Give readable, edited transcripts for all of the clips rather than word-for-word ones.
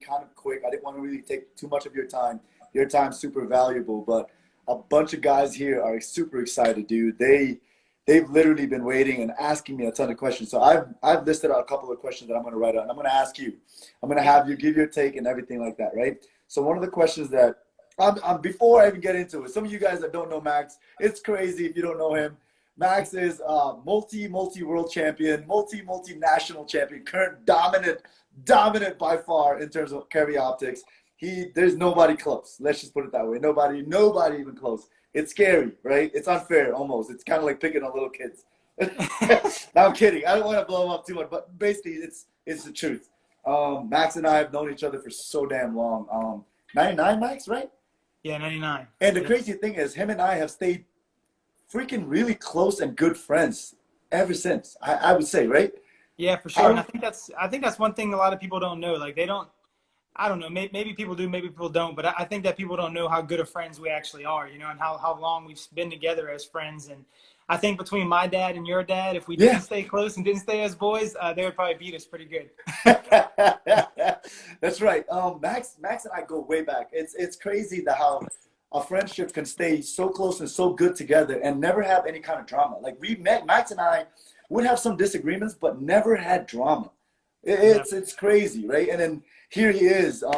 kind of quick. I didn't want to really take too much of your time. Your time's super valuable, but a bunch of guys here are super excited, dude. They've literally been waiting and asking me a ton of questions. So I've listed out a couple of questions that I'm going to write out, and I'm going to ask you. I'm going to have you give your take and everything like that, right? So one of the questions that before I even get into it, some of you guys that don't know Max, it's crazy if you don't know him. Max is multi world champion, multi national champion, current dominant by far in terms of carry optics. There's nobody close. Let's just put it that way. Nobody even close. It's scary, right? It's unfair almost. It's kind of like picking on little kids. No, I'm kidding. I don't want to blow him up too much, but basically it's the truth. Max and I have known each other for so damn long. 99, Max, right? Yeah, 99. And the crazy thing is, him and I have stayed freaking really close and good friends ever since. I would say, right? Yeah, for sure. And I think that's one thing a lot of people don't know. Like I don't know, maybe people do, maybe people don't, but I think that people don't know how good of friends we actually are, you know, and how long we've been together as friends. And I think between my dad and your dad, if we didn't stay close and didn't stay as boys, they would probably beat us pretty good. That's right. Max and I go way back. It's crazy how a friendship can stay so close and so good together and never have any kind of drama. Like Max and I would have some disagreements, but never had drama. It's crazy, right? And then here he is, I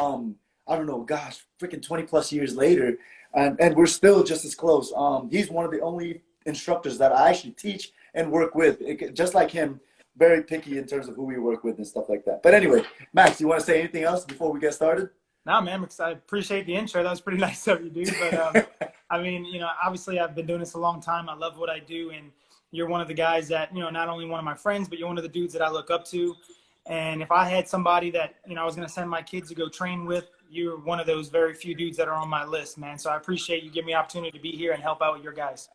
don't know, gosh, freaking 20 plus years later, and we're still just as close. He's one of the only instructors that I actually teach and work with. Just like him, very picky in terms of who we work with and stuff like that. But anyway, Max, you want to say anything else before we get started? No, man, I appreciate the intro. That was pretty nice of you, dude. But I mean, you know, obviously I've been doing this a long time. I love what I do, and you're one of the guys that, you know, not only one of my friends, but you're one of the dudes that I look up to. And if I had somebody that, you know, I was going to send my kids to go train with, you're one of those very few dudes that are on my list, man. So I appreciate you giving me the opportunity to be here and help out with your guys.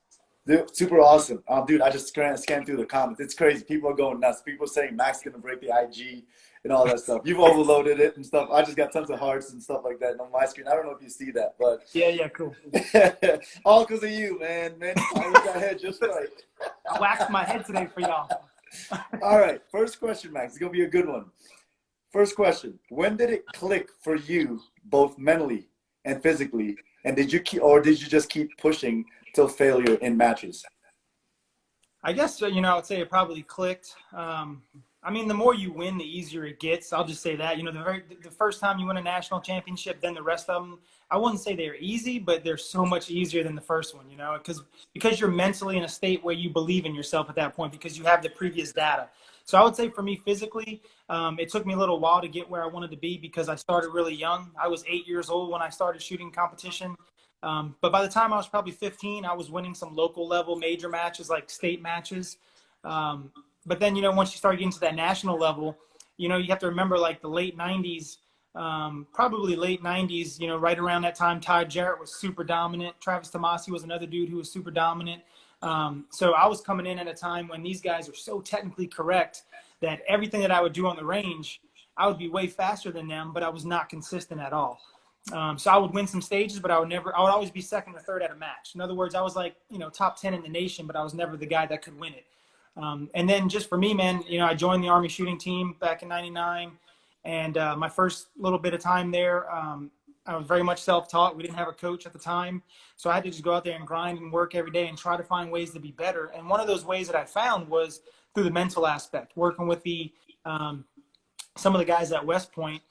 Dude, super awesome. Dude, I just scanned through the comments. It's crazy. People are going nuts. People are saying Max is going to break the IG and all that stuff. You've overloaded it and stuff. I just got tons of hearts and stuff like that on my screen. I don't know if you see that, but yeah, cool. All because of you, man. I got that head just right. I waxed my head today for y'all. All right, first question, Max. It's going to be a good one. First question. When did it click for you, both mentally and physically? And did you just keep pushing till failure in matches? I guess, you know, I would say it probably clicked. I mean, the more you win, the easier it gets. I'll just say that. You know, the first time you win a national championship, then the rest of them, I wouldn't say they're easy, but they're so much easier than the first one, you know, because you're mentally in a state where you believe in yourself at that point because you have the previous data. So I would say for me physically, it took me a little while to get where I wanted to be because I started really young. I was 8 years old when I started shooting competition. But by the time I was probably 15, I was winning some local level major matches, like state matches. But then, you know, once you start getting to that national level, you know, you have to remember like the late 90s, probably late 90s, you know, right around that time, Ty Jarrett was super dominant. Travis Tomasi was another dude who was super dominant. So I was coming in at a time when these guys are so technically correct that everything that I would do on the range, I would be way faster than them, but I was not consistent at all. So I would win some stages, but I would always be second or third at a match. In other words, I was like, you know, top 10 in the nation, but I was never the guy that could win it. And then just for me, man, you know, I joined the Army shooting team back in 99. And my first little bit of time there, I was very much self-taught. We didn't have a coach at the time. So I had to just go out there and grind and work every day and try to find ways to be better. And one of those ways that I found was through the mental aspect, working with some of the guys at West Point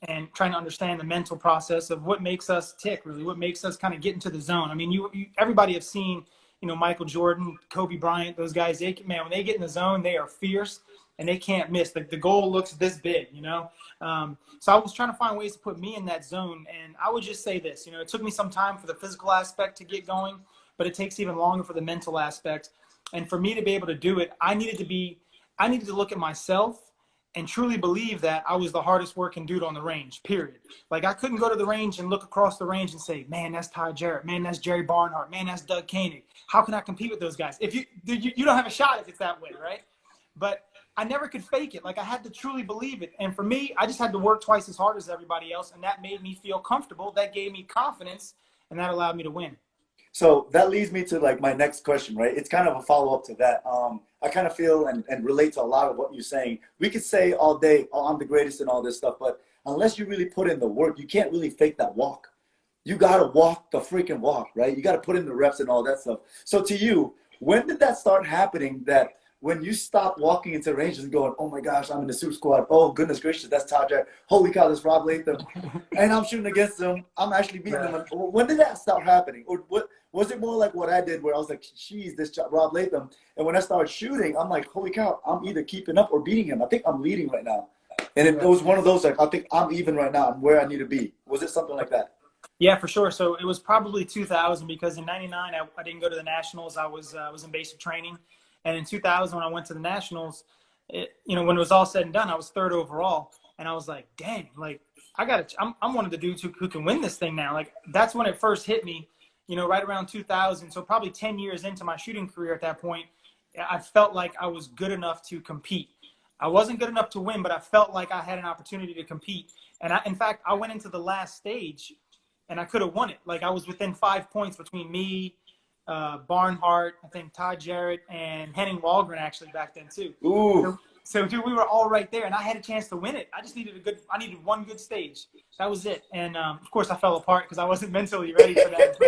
and trying to understand the mental process of what makes us tick, really, what makes us kind of get into the zone. I mean, everybody have seen, you know, Michael Jordan, Kobe Bryant, those guys, man, when they get in the zone, they are fierce and they can't miss. The goal looks this big, you know? So I was trying to find ways to put me in that zone. And I would just say this, you know, it took me some time for the physical aspect to get going, but it takes even longer for the mental aspect. And for me to be able to do it, I needed to look at myself and truly believe that I was the hardest working dude on the range, period. Like I couldn't go to the range and look across the range and say, man, that's Ty Jarrett. Man, that's Jerry Barnhart. Man, that's Doug Koenig. How can I compete with those guys? If you don't have a shot if it's that way, right? But I never could fake it. Like I had to truly believe it. And for me, I just had to work twice as hard as everybody else. And that made me feel comfortable. That gave me confidence. And that allowed me to win. So that leads me to like my next question, right? It's kind of a follow-up to that. I kind of feel and relate to a lot of what you're saying. We could say all day, oh, I'm the greatest and all this stuff, but unless you really put in the work, you can't really fake that walk. You got to walk the freaking walk, right? You got to put in the reps and all that stuff. So to you, when did that start happening, that when you stopped walking into ranges and going, oh my gosh, I'm in the super squad. Oh, goodness gracious, that's Todd Jarrett. Holy cow, that's Rob Latham. And I'm shooting against them. I'm actually beating them. When did that start happening? Or what was it more like what I did, where I was like, geez, this Rob Latham. And when I started shooting, I'm like, holy cow, I'm either keeping up or beating him. I think I'm leading right now. And it was one of those, like, I think I'm even right now. I'm where I need to be. Was it something like that? Yeah, for sure. So it was probably 2000, because in '99 I didn't go to the nationals. I was in basic training, and in 2000 when I went to the nationals, when it was all said and done, I was third overall, and I was like, dang, like I'm one of the dudes who can win this thing now. Like that's when it first hit me, right around 2000. So probably 10 years into my shooting career at that point, I felt like I was good enough to compete. I wasn't good enough to win, but I felt like I had an opportunity to compete. And in fact, I went into the last stage and I could have won it. Like I was within 5 points between me, Barnhart, I think Todd Jarrett, and Henning Wahlgren actually back then too. Ooh. So dude, we were all right there, and I had a chance to win it. I just needed I needed one good stage. That was it. And of course, I fell apart because I wasn't mentally ready for that.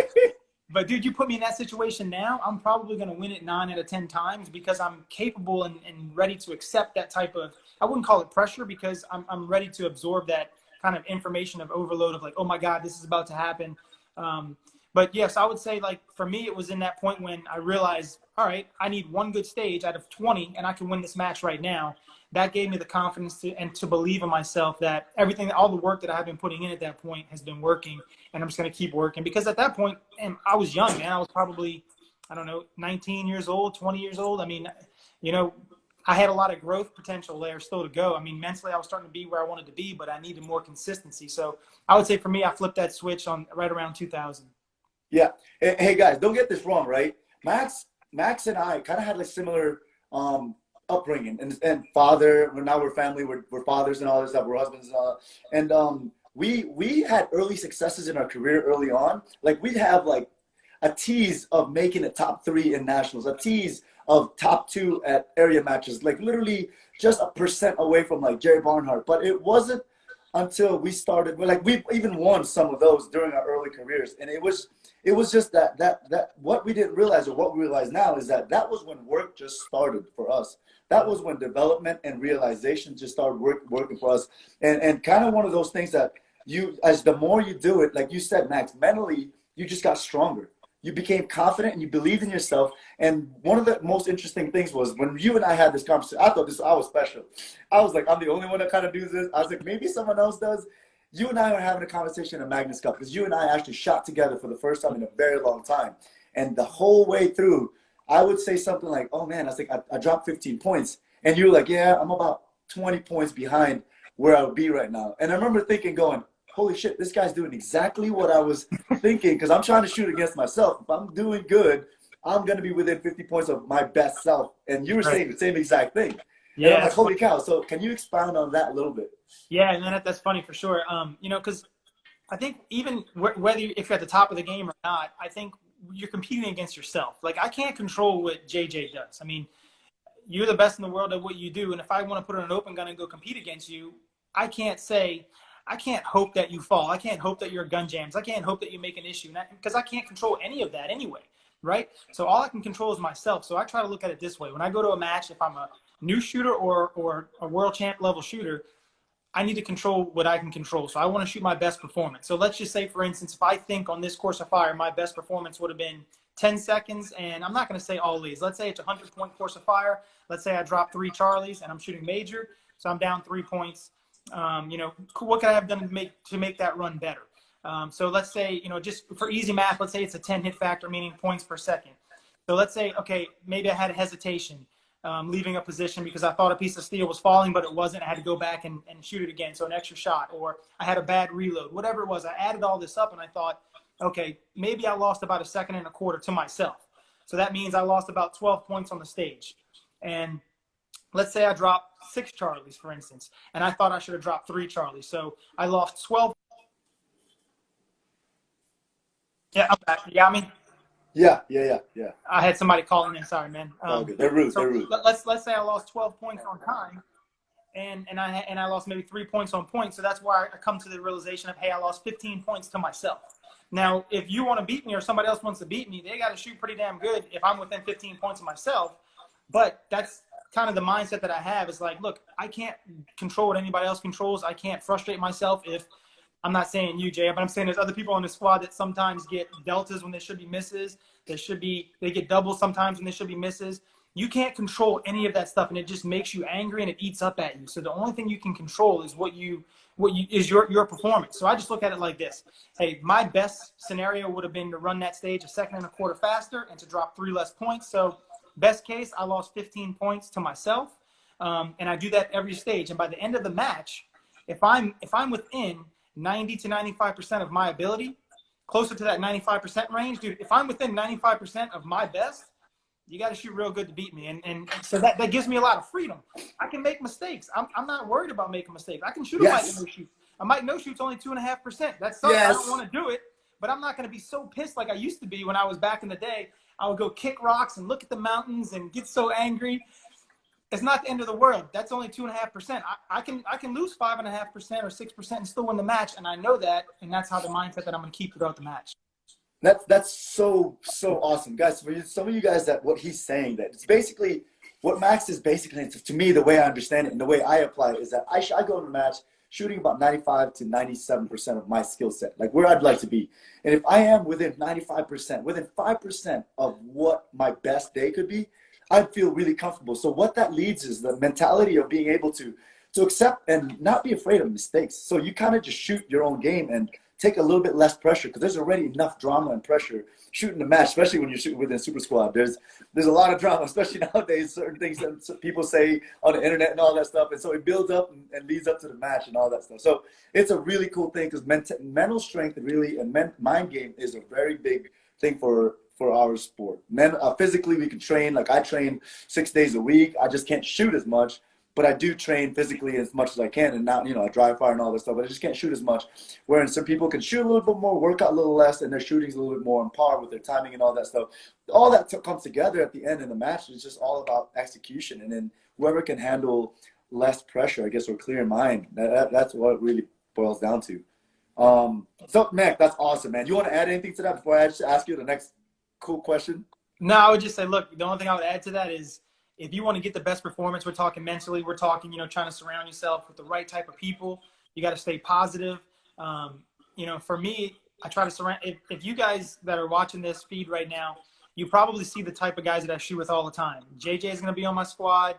But dude, you put me in that situation now, I'm probably going to win it 9 out of 10 times, because I'm capable and ready to accept that type of, I wouldn't call it pressure, because I'm ready to absorb that kind of information of overload of like, oh my God, this is about to happen. But yes, I would say, like, for me, it was in that point when I realized, all right, I need one good stage out of 20 and I can win this match right now. That gave me the confidence to believe in myself that all the work that I have been putting in at that point has been working, and I'm just going to keep working. Because at that point, and I was young, man. I was probably, I don't know, 19 years old, 20 years old. I mean, I had a lot of growth potential there still to go. I mean, mentally, I was starting to be where I wanted to be, but I needed more consistency. So I would say for me, I flipped that switch on right around 2000. Yeah. Hey guys, don't get this wrong, right? Max and I kind of had like similar upbringing, and father. Now we're family. We're fathers and all this stuff. We're husbands and all that. And we had early successes in our career early on. Like we'd have like a tease of making a top 3 in nationals, a tease of top 2 at area matches, like literally just a % away from like Jerry Barnhart. But it wasn't until we started, like we even won some of those during our early careers, and it was just that what we didn't realize, or what we realize now, is that was when work just started for us. That was when development and realization just started working for us, and kind of one of those things that as the more you do it, like you said, Max, mentally you just got stronger. You became confident and you believed in yourself. And one of the most interesting things was when you and I had this conversation, I thought I was special. I was like, I'm the only one that kind of does this. I was like, maybe someone else does. You and I were having a conversation at Magnus Cup, because you and I actually shot together for the first time in a very long time. And the whole way through, I would say something like, oh man, I was like, I dropped 15 points. And you were like, yeah, I'm about 20 points behind where I would be right now. And I remember thinking, going, holy shit, this guy's doing exactly what I was thinking, because I'm trying to shoot against myself. If I'm doing good, I'm going to be within 50 points of my best self. And you were saying the same exact thing. Yeah. And I'm like, holy cow. So can you expound on that a little bit? Yeah, and that's funny for sure. Because I think even whether if you're at the top of the game or not, I think you're competing against yourself. Like, I can't control what JJ does. I mean, you're the best in the world at what you do. And if I want to put on an open gun and go compete against you, I can't hope that you fall. I can't hope that you're gun jams. I can't hope that you make an issue, because I can't control any of that anyway, right? So all I can control is myself. So I try to look at it this way. When I go to a match, if I'm a new shooter or a world champ level shooter, I need to control what I can control. So I want to shoot my best performance. So let's just say, for instance, if I think on this course of fire, my best performance would have been 10 seconds, and I'm not going to say all these. Let's say it's a 100-point course of fire. Let's say I drop 3 Charlies and I'm shooting major, so I'm down 3 points. What could I have done to make that run better? So let's say, just for easy math, let's say it's a 10 hit factor, meaning points per second. So let's say, okay, maybe I had a hesitation leaving a position because I thought a piece of steel was falling, but it wasn't. I had to go back and shoot it again, so an extra shot, or I had a bad reload, whatever it was. I added all this up and I thought, okay, maybe I lost about 1.25 seconds to myself. So that means I lost about 12 points on the stage. And let's say I dropped 6 Charlies, for instance, and I thought I should have dropped 3 Charlies. So I lost 12. Yeah, I'm back. Yeah, I mean. Yeah. I had somebody calling in. Sorry, man. They're rude. So they're rude. Let's say I lost 12 points on time, and I lost maybe 3 points on points. So that's why I come to the realization of, hey, I lost 15 points to myself. Now, if you want to beat me or somebody else wants to beat me, they got to shoot pretty damn good if I'm within 15 points of myself. But that's kind of the mindset that I have is like, look, I can't control what anybody else controls. I can't frustrate myself if I'm not saying you, Jay, but I'm saying there's other people on the squad that sometimes get deltas when they should be misses. They get doubles sometimes when they should be misses. You can't control any of that stuff, and it just makes you angry and it eats up at you. So the only thing you can control is what is your performance. So I just look at it like this. Hey, my best scenario would have been to run that stage a second and a quarter faster and to drop 3 less points. So best case, I lost 15 points to myself, and I do that every stage. And by the end of the match, if I'm within 90 to 95% of my ability, closer to that 95% range, dude, if I'm within 95% of my best, you got to shoot real good to beat me. And so that gives me a lot of freedom. I can make mistakes. I'm not worried about making mistakes. I can shoot a mic no shoot. A mic no shoot's only 2.5%. That sucks. I don't want to do it, but I'm not going to be so pissed like I used to be when I was back in the day. I would go kick rocks and look at the mountains and get so angry. It's not the end of the world. That's only 2.5%. I can lose 5.5% or 6% and still win the match, and I know that, and that's how the mindset that I'm going to keep throughout the match. That's so awesome, guys. For some of you guys, that what he's saying, that it's basically what Max is basically, to me, the way I understand it and the way I apply it is that I go in the match shooting about 95 to 97% of my skill set, like where I'd like to be. And if I am within 95%, within 5% of what my best day could be, I feel really comfortable. So what that leads is the mentality of being able to accept and not be afraid of mistakes. So you kind of just shoot your own game and take a little bit less pressure, because there's already enough drama and pressure shooting the match, especially when you're shooting within Super Squad. There's a lot of drama, especially nowadays, certain things that people say on the internet and all that stuff. And so it builds up and leads up to the match and all that stuff. So it's a really cool thing, because mental strength really and mind game is a very big thing for our sport. Physically, we can train. Like I train 6 days a week. I just can't shoot as much. But I do train physically as much as I can, and now, I dry fire and all that stuff, but I just can't shoot as much. Whereas some people can shoot a little bit more, work out a little less, and their shooting's a little bit more on par with their timing and all that stuff. All that comes together at the end in the match. It's just all about execution, and then whoever can handle less pressure, I guess, or clear mind. That's what it really boils down to. So, Mac, that's awesome, man. You want to add anything to that before I just ask you the next cool question? No, I would just say, look, the only thing I would add to that is, if you want to get the best performance, we're talking mentally, we're talking, trying to surround yourself with the right type of people. You got to stay positive. For me, I try to surround, if you guys that are watching this feed right now, you probably see the type of guys that I shoot with all the time. JJ is going to be on my squad.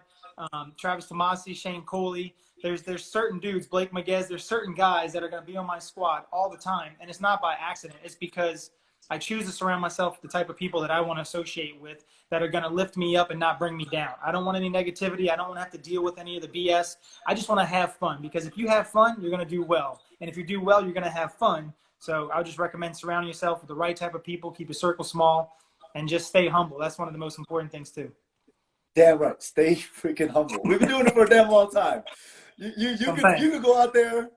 Travis Tomasi, Shane Coley. There's certain dudes, Blake Maguez, there's certain guys that are going to be on my squad all the time. And it's not by accident. It's because I choose to surround myself with the type of people that I want to associate with, that are going to lift me up and not bring me down. I don't want any negativity. I don't want to have to deal with any of the BS. I just want to have fun, because if you have fun, you're going to do well. And if you do well, you're going to have fun. So I would just recommend surrounding yourself with the right type of people, keep your circle small, and just stay humble. That's one of the most important things too. Damn right. Stay freaking humble. We've been doing it for a damn long time. You could go out there,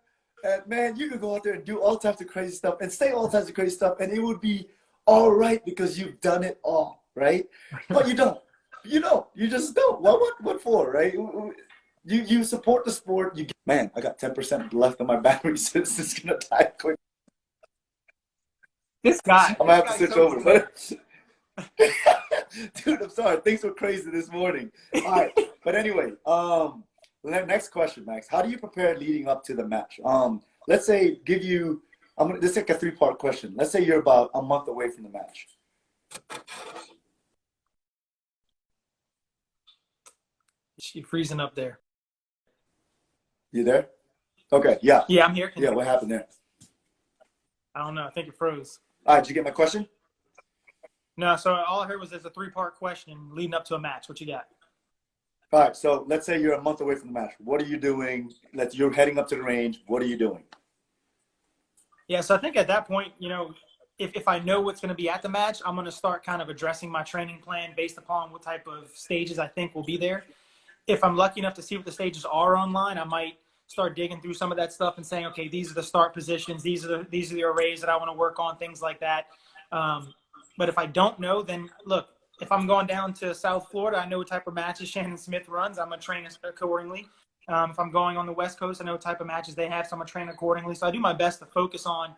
and man, you could go out there and do all types of crazy stuff and say all types of crazy stuff, and it would be all right because you've done it all, right? But you don't. You just don't. What for, right? You support the sport. Man, I got 10% left on my battery, so it's gonna die quick. This guy. I'm gonna have to switch over, but dude, I'm sorry. Things were crazy this morning. All right, but anyway, next question, Max. How do you prepare leading up to the match? Let's say this is like a 3-part question. Let's say you're about a month away from the match. You're freezing up there. You there? Okay, yeah. Yeah, I'm here. Yeah, what happened there? I don't know. I think it froze. All right, did you get my question? No, so all I heard was there's a 3-part question leading up to a match. What you got? All right, so let's say you're a month away from the match. What are you doing? You're heading up to the range. What are you doing? Yeah, so I think at that point, if I know what's going to be at the match, I'm going to start kind of addressing my training plan based upon what type of stages I think will be there. If I'm lucky enough to see what the stages are online, I might start digging through some of that stuff and saying, okay, these are the start positions, these are the arrays that I want to work on, things like that. But if I don't know, then look, if I'm going down to South Florida, I know what type of matches Shannon Smith runs. I'm going to train accordingly. If I'm going on the West Coast, I know what type of matches they have, so I'm going to train accordingly. So I do my best to focus on,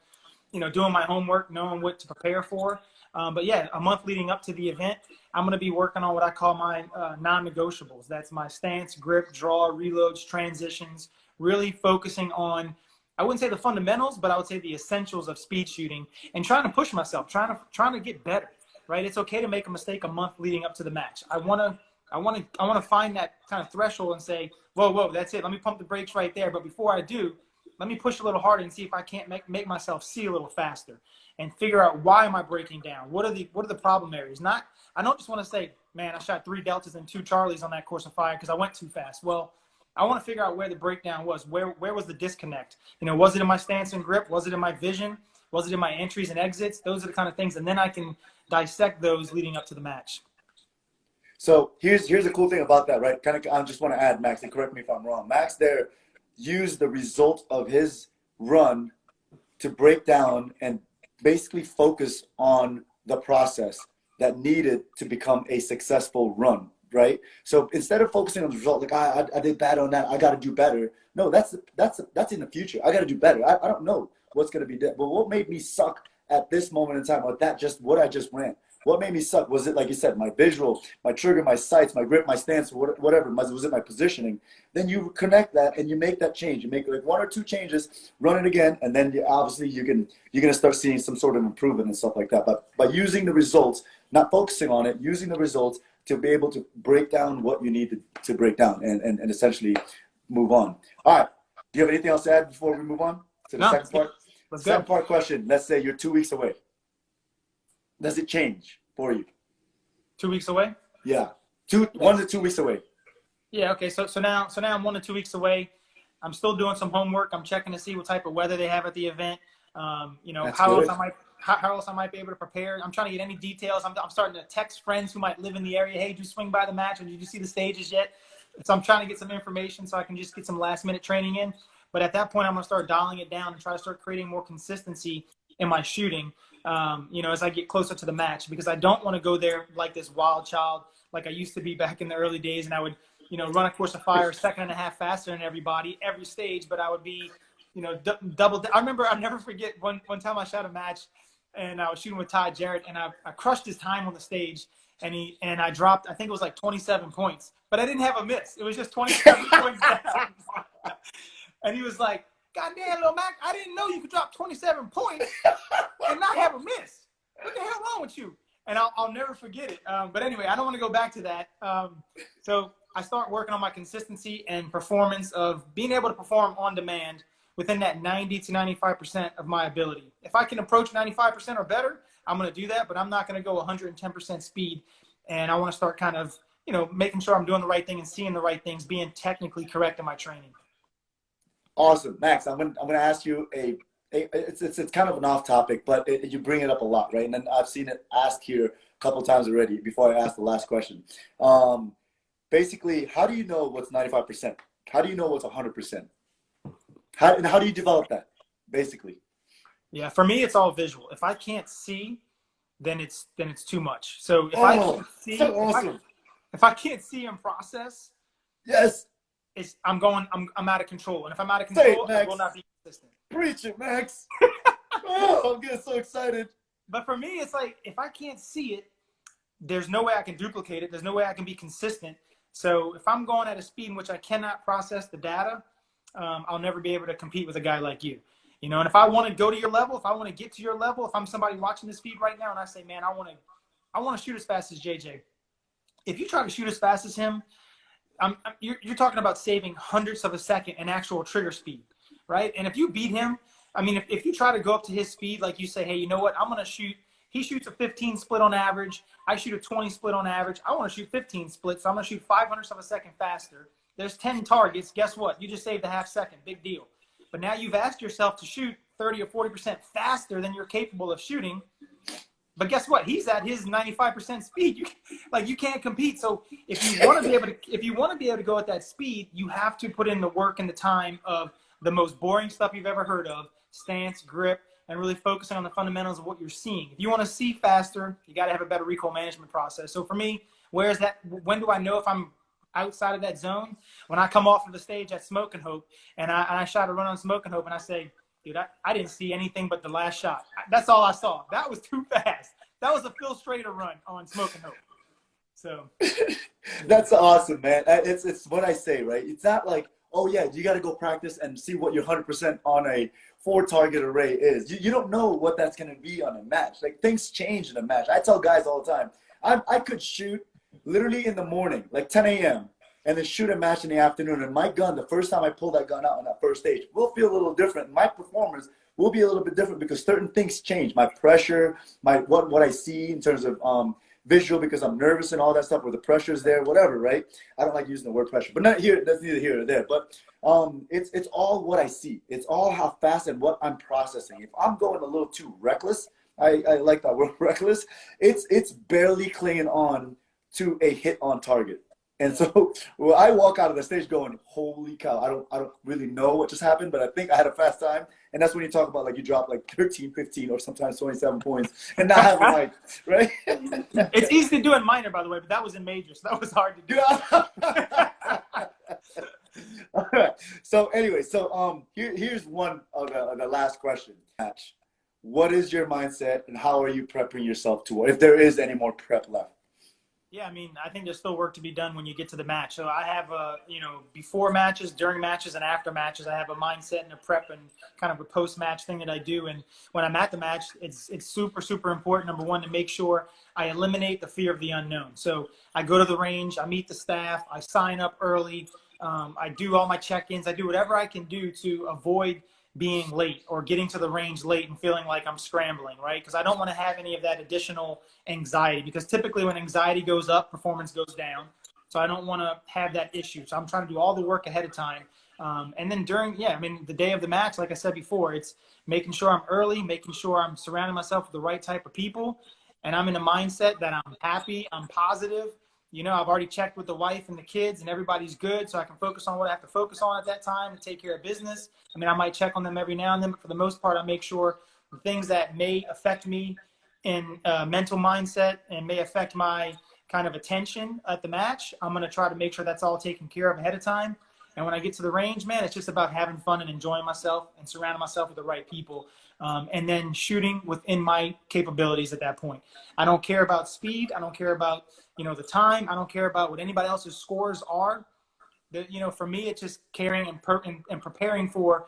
doing my homework, knowing what to prepare for. But yeah, a month leading up to the event, I'm going to be working on what I call my non-negotiables. That's my stance, grip, draw, reloads, transitions, really focusing on, I wouldn't say the fundamentals, but I would say the essentials of speed shooting and trying to push myself, trying to get better, right? It's okay to make a mistake a month leading up to the match. I want to find that kind of threshold and say, whoa, that's it. Let me pump the brakes right there. But before I do, let me push a little harder and see if I can't make myself see a little faster and figure out why am I breaking down? What are the problem areas? I don't just want to say, man, I shot 3 deltas and 2 Charlies on that course of fire because I went too fast. Well, I want to figure out where the breakdown was. Where was the disconnect? Was it in my stance and grip? Was it in my vision? Was it in my entries and exits? Those are the kind of things, and then I can dissect those leading up to the match. So here's the cool thing about that, right? I just want to add, Max, and correct me if I'm wrong. Max there used the result of his run to break down and basically focus on the process that needed to become a successful run, right? So instead of focusing on the result, like I did bad on that, I got to do better. No, that's in the future. I got to do better. I don't know what's going to be dead, but what made me suck at this moment in time, what I just ran. What made me suck? Was it, like you said, my visual, my trigger, my sights, my grip, my stance, whatever? Was it my positioning? Then you connect that and you make that change. You make like 1 or 2 changes, run it again, and then obviously you're gonna start seeing some sort of improvement and stuff like that. But by using the results, not focusing on it, using the results to be able to break down what you need to break down and essentially move on. All right. Do you have anything else to add before we move on to the second part? Second part question. Let's say you're 2 weeks away. Does it change for you? 2 weeks away? Yeah. 1 to 2 weeks away. Yeah, okay. So now I'm 1 to 2 weeks away. I'm still doing some homework. I'm checking to see what type of weather they have at the event. How else I might be able to prepare. I'm trying to get any details. I'm starting to text friends who might live in the area. Hey, did you swing by the match? Or did you see the stages yet? So I'm trying to get some information so I can just get some last minute training in. But at that point, I'm going to start dialing it down and try to start creating more consistency in my shooting, as I get closer to the match, because I don't want to go there like this wild child like I used to be back in the early days. And I would, run a course of fire a second and a half faster than everybody every stage, but I would be, double. I remember, I'll never forget one time I shot a match and I was shooting with Ty Jarrett and I crushed his time on the stage and I dropped, I think it was like 27 points, but I didn't have a miss. It was just 27 points down. And he was like, God damn, Lil Mac, I didn't know you could drop 27 points and not have a miss. What the hell wrong with you? And I'll never forget it. But anyway, I don't want to go back to that. So I start working on my consistency and performance of being able to perform on demand within that 90 to 95% of my ability. If I can approach 95% or better, I'm going to do that, but I'm not going to go 110% speed. And I want to start kind of, making sure I'm doing the right thing and seeing the right things, being technically correct in my training. Awesome. Max, I'm gonna ask you it's kind of an off topic, but you bring it up a lot, right? And then I've seen it asked here a couple times already before I ask the last question. Basically, how do you know what's 95%? How do you know what's 100%? How do you develop that, basically? Yeah, for me, it's all visual. If I can't see, then it's too much. So if I can't see, so awesome. If I can't see and process, yes, I'm out of control. And if I'm out of control, I will not be consistent. Preach it, Max. Oh, I'm getting so excited. But for me, it's like, if I can't see it, there's no way I can duplicate it. There's no way I can be consistent. So if I'm going at a speed in which I cannot process the data, I'll never be able to compete with a guy like you. And if I want to go to your level, if I want to get to your level, if I'm somebody watching this feed right now and I say, man, I want to shoot as fast as JJ. If you try to shoot as fast as him, you're talking about saving hundredths of a second in actual trigger speed, right? And if you beat him, if you try to go up to his speed, like you say, hey, you know what? I'm going to shoot. He shoots a 15 split on average. I shoot a 20 split on average. I want to shoot 15 splits, so I'm going to shoot 500ths of a second faster. There's 10 targets. Guess what? You just saved a half second. Big deal. But now you've asked yourself to shoot 30 or 40% faster than you're capable of shooting. But guess what? He's at his 95% speed. You can't compete. So if you want to be able to go at that speed, you have to put in the work and the time of the most boring stuff you've ever heard of, stance, grip, and really focusing on the fundamentals of what you're seeing. If you want to see faster, you got to have a better recoil management process. So for me, when do I know if I'm outside of that zone, when I come off of the stage at Smoke and Hope and I shot a run on Smoke and Hope and I say, dude, I didn't see anything but the last shot. That's all I saw. That was too fast. That was a Phil Strader run on Smoke and Hope. So that's awesome, man. It's what I say, right? It's not like, oh yeah, you got to go practice and see what your 100% on a 4-target array is. You don't know what that's going to be on a match. Like, things change in a match. I tell guys all the time, I could shoot literally in the morning, like 10 a.m., and then shoot a match in the afternoon. And my gun, the first time I pull that gun out on that first stage, will feel a little different. My performance will be a little bit different because certain things change. My pressure, what I see in terms of visual, because I'm nervous and all that stuff, where the pressure is there, whatever, right? I don't like using the word pressure, but not here. That's neither here nor there. But it's all what I see. It's all how fast and what I'm processing. If I'm going a little too reckless, I like that word reckless. It's barely clinging on to a hit on target. And so well, I walk out of the stage going, holy cow, I don't really know what just happened, but I think I had a fast time. And that's when you talk about, like, you drop like 13, 15, or sometimes 27 points and not having, like, right? It's easy to do in minor, by the way, but that was in major, so that was hard to do. All right. So anyway, here's one of the last question. What is your mindset and how are you prepping yourself to, if there is any more prep left? Yeah, I mean, I think there's still work to be done when you get to the match. So I have before matches, during matches, and after matches, I have a mindset and a prep and kind of a post-match thing that I do. And when I'm at the match, it's super, super important, number one, to make sure I eliminate the fear of the unknown. So I go to the range, I meet the staff, I sign up early, I do all my check-ins, I do whatever I can do to avoid being late or getting to the range late and feeling like I'm scrambling, right? Because I don't want to have any of that additional anxiety, because typically when anxiety goes up, performance goes down. So I don't want to have that issue. So I'm trying to do all the work ahead of time. And then the day of the match, like I said before, it's making sure I'm early, making sure I'm surrounding myself with the right type of people. And I'm in a mindset that I'm happy, I'm positive. You know, I've already checked with the wife and the kids and everybody's good, so I can focus on what I have to focus on at that time and take care of business. I mean, I might check on them every now and then, but for the most part, I make sure the things that may affect me in mental mindset and may affect my kind of attention at the match, I'm going to try to make sure that's all taken care of ahead of time. And when I get to the range, man, it's just about having fun and enjoying myself and surrounding myself with the right people. And then shooting within my capabilities at that point. I don't care about speed. I don't care about, the time. I don't care about what anybody else's scores are. For me, it's just carrying and preparing for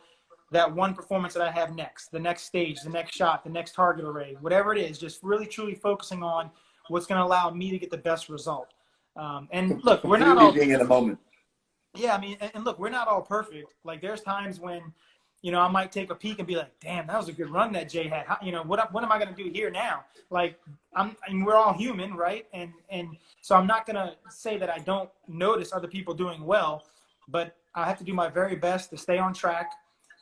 that one performance that I have next, the next stage, the next shot, the next target array, whatever it is, just really truly focusing on what's going to allow me to get the best result. And look, we're not all being in a moment. Yeah, I mean, and look, we're not all perfect. Like, there's times when, I might take a peek and be like, damn, that was a good run that Jay had. How, what am I going to do here now? Like, we're all human, right? And so I'm not going to say that I don't notice other people doing well, but I have to do my very best to stay on track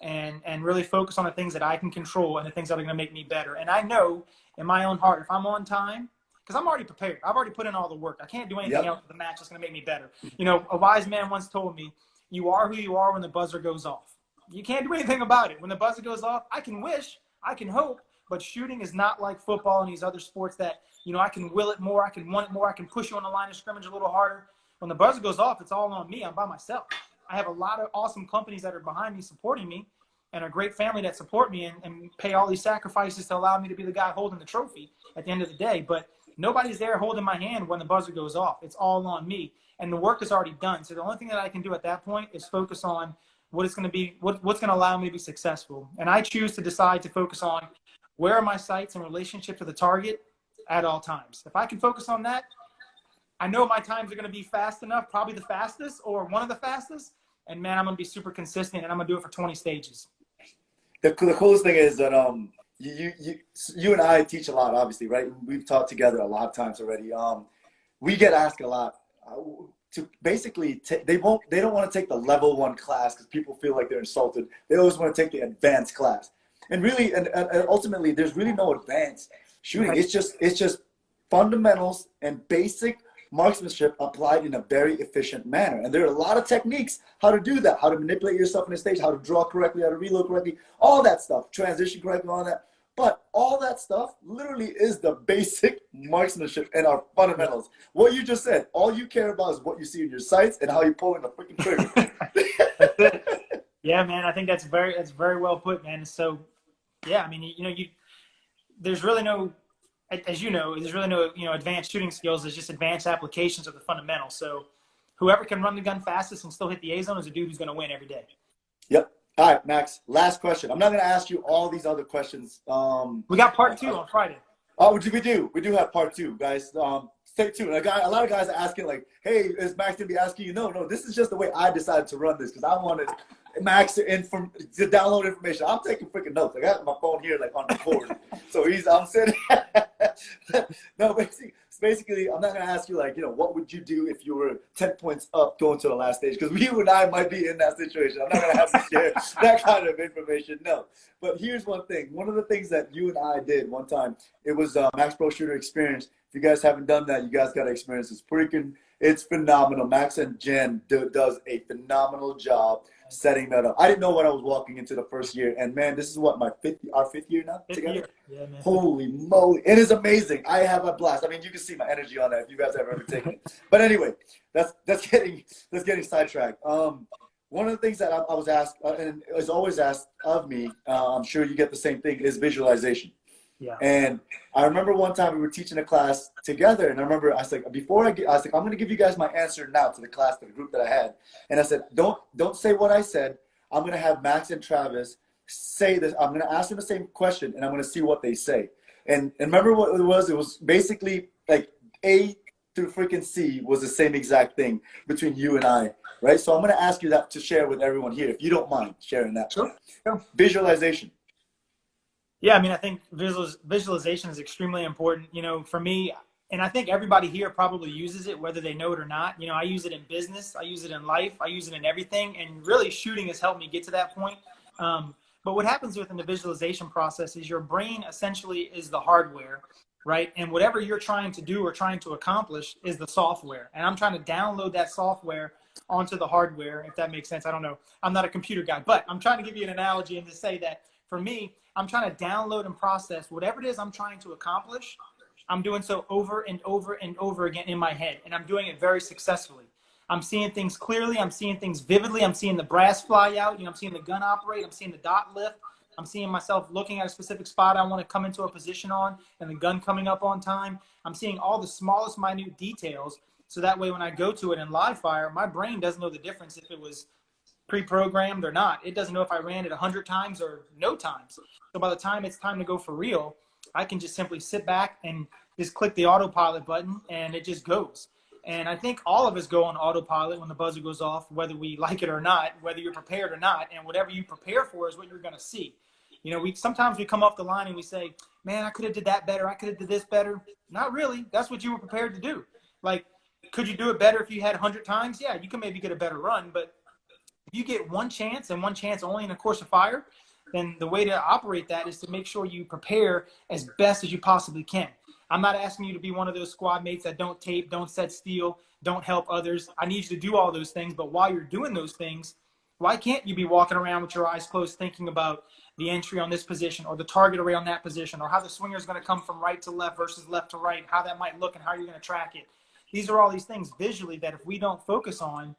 and really focus on the things that I can control and the things that are going to make me better. And I know in my own heart, if I'm on time, because I'm already prepared. I've already put in all the work. I can't do anything else with the match that's going to make me better. A wise man once told me, you are who you are when the buzzer goes off. You can't do anything about it. When the buzzer goes off, I can wish, I can hope, but shooting is not like football and these other sports that, I can will it more, I can want it more, I can push you on the line of scrimmage a little harder. When the buzzer goes off, it's all on me. I'm by myself. I have a lot of awesome companies that are behind me supporting me and a great family that support me and pay all these sacrifices to allow me to be the guy holding the trophy at the end of the day. But nobody's there holding my hand when the buzzer goes off. It's all on me. And the work is already done. So the only thing that I can do at that point is focus on what it's going to be, what's going to allow me to be successful. And I choose to decide to focus on where are my sights in relationship to the target at all times. If I can focus on that, I know my times are going to be fast enough, probably the fastest or one of the fastest. And man, I'm going to be super consistent and I'm going to do it for 20 stages. The coolest thing is that you and I teach a lot, obviously, right? We've taught together a lot of times already. We get asked a lot to basically they don't want to take the level 1 class because people feel like they're insulted. They always want to take the advanced class, and really, and ultimately, there's really no advanced shooting. Right. It's just fundamentals and basic marksmanship applied in a very efficient manner. And there are a lot of techniques how to do that, how to manipulate yourself in the stage, how to draw correctly, how to reload correctly, all that stuff, transition correctly, all that. But all that stuff literally is the basic marksmanship and our fundamentals. What you just said, all you care about is what you see in your sights and how you pull in the freaking trigger. That's it. Yeah, man. I think that's very well put, man. So, yeah, I mean, there's really no, as you know, there's really no, advanced shooting skills. There's just advanced applications of the fundamentals. So, whoever can run the gun fastest and still hit the A zone is a dude who's going to win every day. Yep. All right, Max. Last question. I'm not going to ask you all these other questions. We got part 2 on Friday. Oh, we do. We do have part 2, guys. Stay tuned. A lot of guys are asking, like, "Hey, is Max going to be asking you?" No. This is just the way I decided to run this because I wanted Max to download information. I'm taking freaking notes. I got my phone here, like on the board. So I'm sitting. No, basically, I'm not gonna ask you like, what would you do if you were 10 points up going to the last stage? Because you and I might be in that situation. I'm not gonna have to share that kind of information. No. But here's one thing. One of the things that you and I did one time, it was Max Pro Shooter Experience. If you guys haven't done that, you guys got to experience it. It's phenomenal. Max and Jen does a phenomenal job setting that up. I didn't know what I was walking into the first year, and man, this is what our fifth year now together. Yeah, man. Holy moly, it is amazing. I have a blast. I mean, you can see my energy on that if you guys have ever taken it. But anyway, that's getting sidetracked. One of the things that I was asked, and is always asked of me, I'm sure you get the same thing, is visualization. Yeah. And I remember one time we were teaching a class together, and I remember I was like, I'm going to give you guys my answer now to the class, to the group that I had. And I said, don't say what I said. I'm going to have Max and Travis say this. I'm going to ask them the same question, and I'm going to see what they say. And remember what it was? It was basically like A through freaking C was the same exact thing between you and I, right? So I'm going to ask you that to share with everyone here, if you don't mind sharing that. Sure. Visualization. Yeah, I mean, I think visualization is extremely important, for me, and I think everybody here probably uses it, whether they know it or not. I use it in business, I use it in life, I use it in everything, and really shooting has helped me get to that point. But what happens within the visualization process is your brain essentially is the hardware, right? And whatever you're trying to do or trying to accomplish is the software. And I'm trying to download that software onto the hardware, if that makes sense. I don't know. I'm not a computer guy, but I'm trying to give you an analogy and to say that for me, I'm trying to download and process whatever it is I'm trying to accomplish. I'm doing so over and over and over again in my head, and I'm doing it very successfully. I'm seeing things clearly. I'm seeing things vividly. I'm seeing the brass fly out. I'm seeing the gun operate. I'm seeing the dot lift. I'm seeing myself looking at a specific spot I want to come into a position on and the gun coming up on time. I'm seeing all the smallest minute details. So that way when I go to it in live fire, my brain doesn't know the difference if it was pre-programmed or not. It doesn't know if I ran it 100 times or no times. So by the time it's time to go for real, I can just simply sit back and just click the autopilot button and it just goes. And I think all of us go on autopilot when the buzzer goes off, whether we like it or not, whether you're prepared or not. And whatever you prepare for is what you're going to see. Sometimes we come off the line and we say, man, I could have did that better. I could have did this better. Not really. That's what you were prepared to do. Like, could you do it better if you had 100 times? Yeah, you can maybe get a better run. But if you get one chance and one chance only in a course of fire, then the way to operate that is to make sure you prepare as best as you possibly can. I'm not asking you to be one of those squad mates that don't tape, don't set steel, don't help others. I need you to do all those things. But while you're doing those things, why can't you be walking around with your eyes closed thinking about the entry on this position or the target array on that position or how the swinger is going to come from right to left versus left to right, how that might look and how you're going to track it. These are all these things visually that if we don't focus on,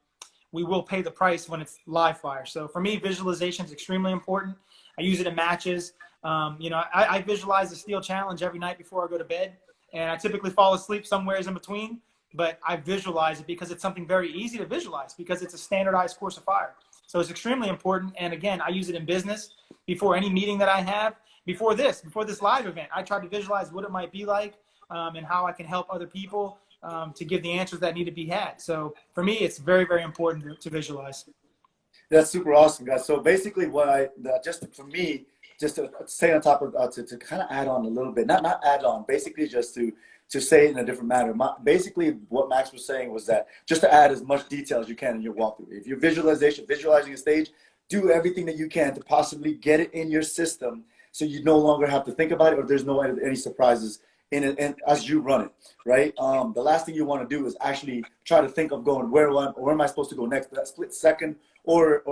we will pay the price when it's live fire. So for me, visualization is extremely important. I use it in matches. I visualize the steel challenge every night before I go to bed, and I typically fall asleep somewhere in between, but I visualize it because it's something very easy to visualize because it's a standardized course of fire. So it's extremely important. And again, I use it in business before any meeting that I have, before this live event. I try to visualize what it might be like and how I can help other people to give the answers that need to be had. So for me, it's very, very important to visualize. That's super awesome, guys. So basically just to stay on top of, to kind of add on a little bit, not add on, basically just to say it in a different manner. Basically what Max was saying was that just to add as much detail as you can in your walkthrough. If you're visualizing a stage, do everything that you can to possibly get it in your system so you no longer have to think about it or there's no any surprises in as you run it, right? The last thing you want to do is actually try to think of going where am I supposed to go next? That split second, or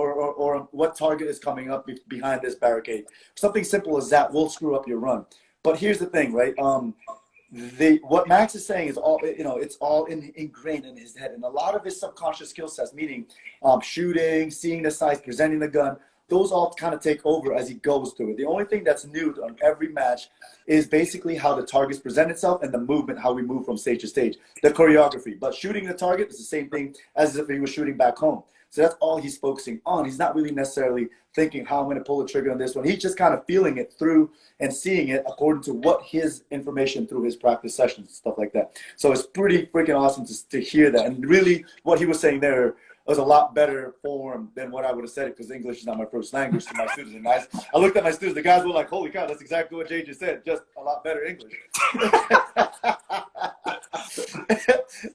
what target is coming up behind this barricade? Something simple as that will screw up your run. But here's the thing, right? What Max is saying is all, it's all ingrained in his head, and a lot of his subconscious skill sets, meaning shooting, seeing the sights, presenting the gun, those all kind of take over as he goes through it. The only thing that's new on every match is basically how the targets present itself and the movement, how we move from stage to stage, the choreography. But shooting the target is the same thing as if he was shooting back home. So that's all he's focusing on. He's not really necessarily thinking how I'm going to pull the trigger on this one. He's just kind of feeling it through and seeing it according to what his information through his practice sessions and stuff like that. So it's pretty freaking awesome to hear that. And really what he was saying there was a lot better form than what I would have said it, because English is not my first language to my students. And I looked at my students, the guys were like, holy cow, that's exactly what Jay just said, just a lot better English.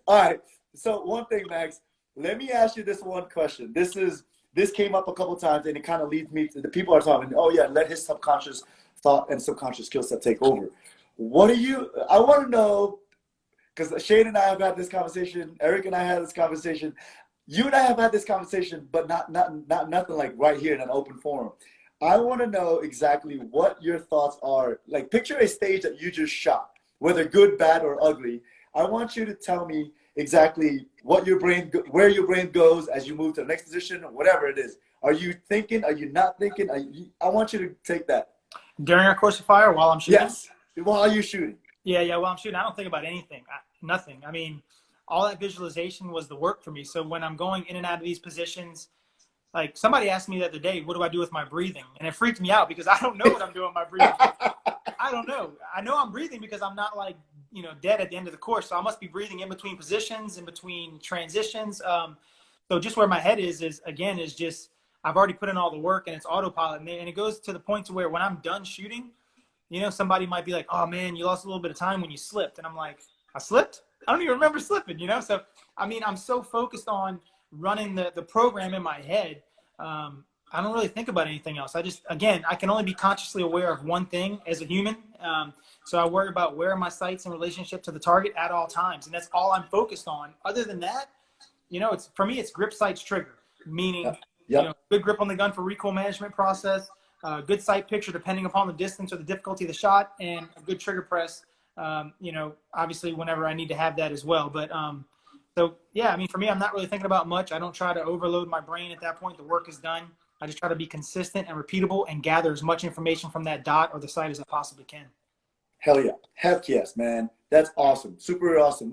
All right. So one thing, Max, let me ask you this one question. This came up a couple times, and it kind of leads me to the people are talking, oh yeah, let his subconscious thought and subconscious skill set take over. I want to know, because Shane and I have had this conversation, Eric and I had this conversation, you and I have had this conversation, but not nothing like right here in an open forum. I want to know exactly what your thoughts are. Like, picture a stage that you just shot, whether good, bad, or ugly. I want you to tell me exactly what where your brain goes as you move to the next position, or whatever it is. Are you thinking? Are you not thinking? I want you to take that. During our course of fire, while I'm shooting? Yes, while you're shooting. Yeah, while I'm shooting, I don't think about anything. Nothing. I mean, all that visualization was the work for me. So when I'm going in and out of these positions, like somebody asked me the other day, what do I do with my breathing? And it freaked me out because I don't know what I'm doing with my breathing. I don't know. I know I'm breathing because I'm not like, dead at the end of the course. So I must be breathing in between positions, in between transitions. So just where my head is just, I've already put in all the work and it's autopilot. And it goes to the point to where when I'm done shooting, somebody might be like, oh man, you lost a little bit of time when you slipped. And I'm like, I slipped? I don't even remember slipping, So, I mean, I'm so focused on running the program in my head. I don't really think about anything else. I can only be consciously aware of one thing as a human. So I worry about where are my sights in relationship to the target at all times. And that's all I'm focused on. Other than that, for me, it's grip, sights, trigger, meaning, good grip on the gun for recoil management process, good sight picture depending upon the distance or the difficulty of the shot, and a good trigger press. Obviously whenever I need to have that as well. But, so yeah, I mean, for me, I'm not really thinking about much. I don't try to overload my brain at that point. The work is done. I just try to be consistent and repeatable and gather as much information from that dot or the sight as I possibly can. Hell yeah. Heck yes, man. That's awesome. Super awesome.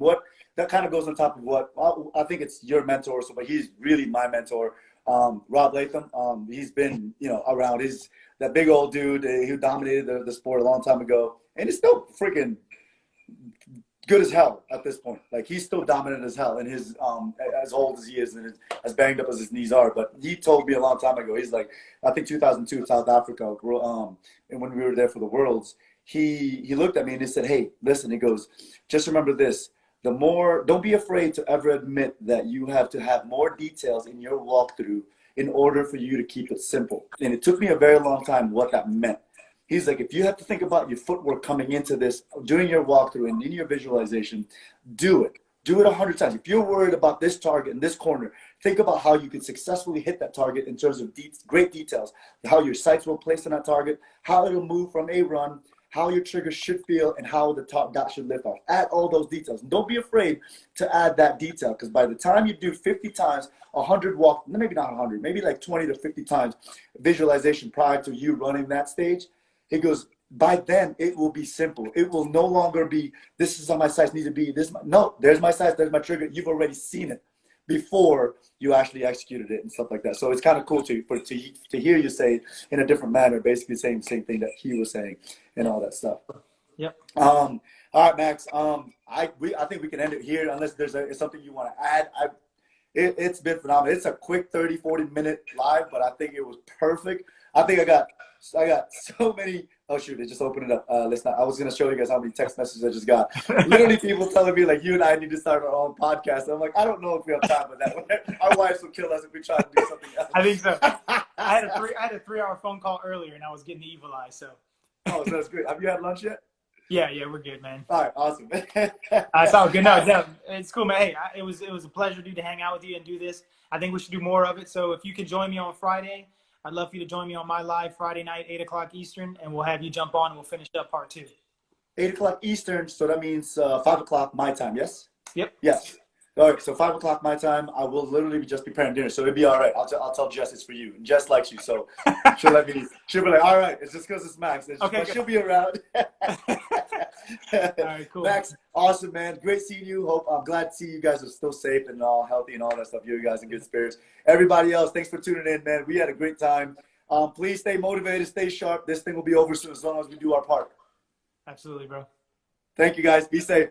That kind of goes on top of what I think it's your mentor, but he's really my mentor. Rob Latham. He's been, around. He's that big old dude who dominated the sport a long time ago. And he's still freaking good as hell at this point. Like, he's still dominant as hell in his as old as he is and as banged up as his knees are. But he told me a long time ago, he's like, I think 2002 South Africa, and when we were there for the Worlds, he looked at me and he said, hey, listen, he goes, just remember this, don't be afraid to ever admit that you have to have more details in your walkthrough in order for you to keep it simple. And it took me a very long time what that meant. He's like, if you have to think about your footwork coming into this, during your walkthrough and in your visualization, do it. Do it 100 times. If you're worried about this target in this corner, think about how you can successfully hit that target in terms of great details, how your sights will place on that target, how it'll move from a run, how your trigger should feel, and how the top dot should lift off. Add all those details. And don't be afraid to add that detail, because by the time you do 50 times, 100 walk, maybe not 100, maybe like 20 to 50 times visualization prior to you running that stage, he goes, by then it will be simple. It will no longer be, this is how my sights need to be. No, there's my sights, there's my trigger. You've already seen it before you actually executed it and stuff like that. So it's kind of cool to hear you say it in a different manner, basically saying the same thing that he was saying and all that stuff. Yep. All right, Max. I think we can end it here unless there's something you want to add. It's been phenomenal. It's a quick 30, 40-minute live, but I think it was perfect. I think I got so many. Oh shoot! It just opened it up. Listen, I was gonna show you guys how many text messages I just got. Literally, people telling me like, you and I need to start our own podcast. I'm like, I don't know if we have time for that. Our wives will kill us if we try to do something else. I think so. I had a 3-hour phone call earlier, and I was getting the evil eye. So. Oh, so that's great. Have you had lunch yet? Yeah, we're good, man. All right, awesome. It's all good. No, it's cool, man. Hey, it was a pleasure, dude, to hang out with you and do this. I think we should do more of it. So if you could join me on Friday, I'd love for you to join me on my live Friday night, 8 o'clock Eastern, and we'll have you jump on and we'll finish up part 2. 8 o'clock Eastern, so that means 5 o'clock my time, yes? Yep. Yes. All right, so 5 o'clock my time. I will literally be just preparing dinner, so it'll be all right. I'll tell Jess it's for you. And Jess likes you, so she'll be like, all right, it's just because it's Max. But she'll be around. All right, cool. Max, awesome, man. Great seeing you. I'm glad to see you guys are still safe and all healthy and all that stuff. You guys in good spirits. Everybody else, thanks for tuning in, man. We had a great time. Please stay motivated, stay sharp. This thing will be over soon as long as we do our part. Absolutely, bro. Thank you, guys. Be safe.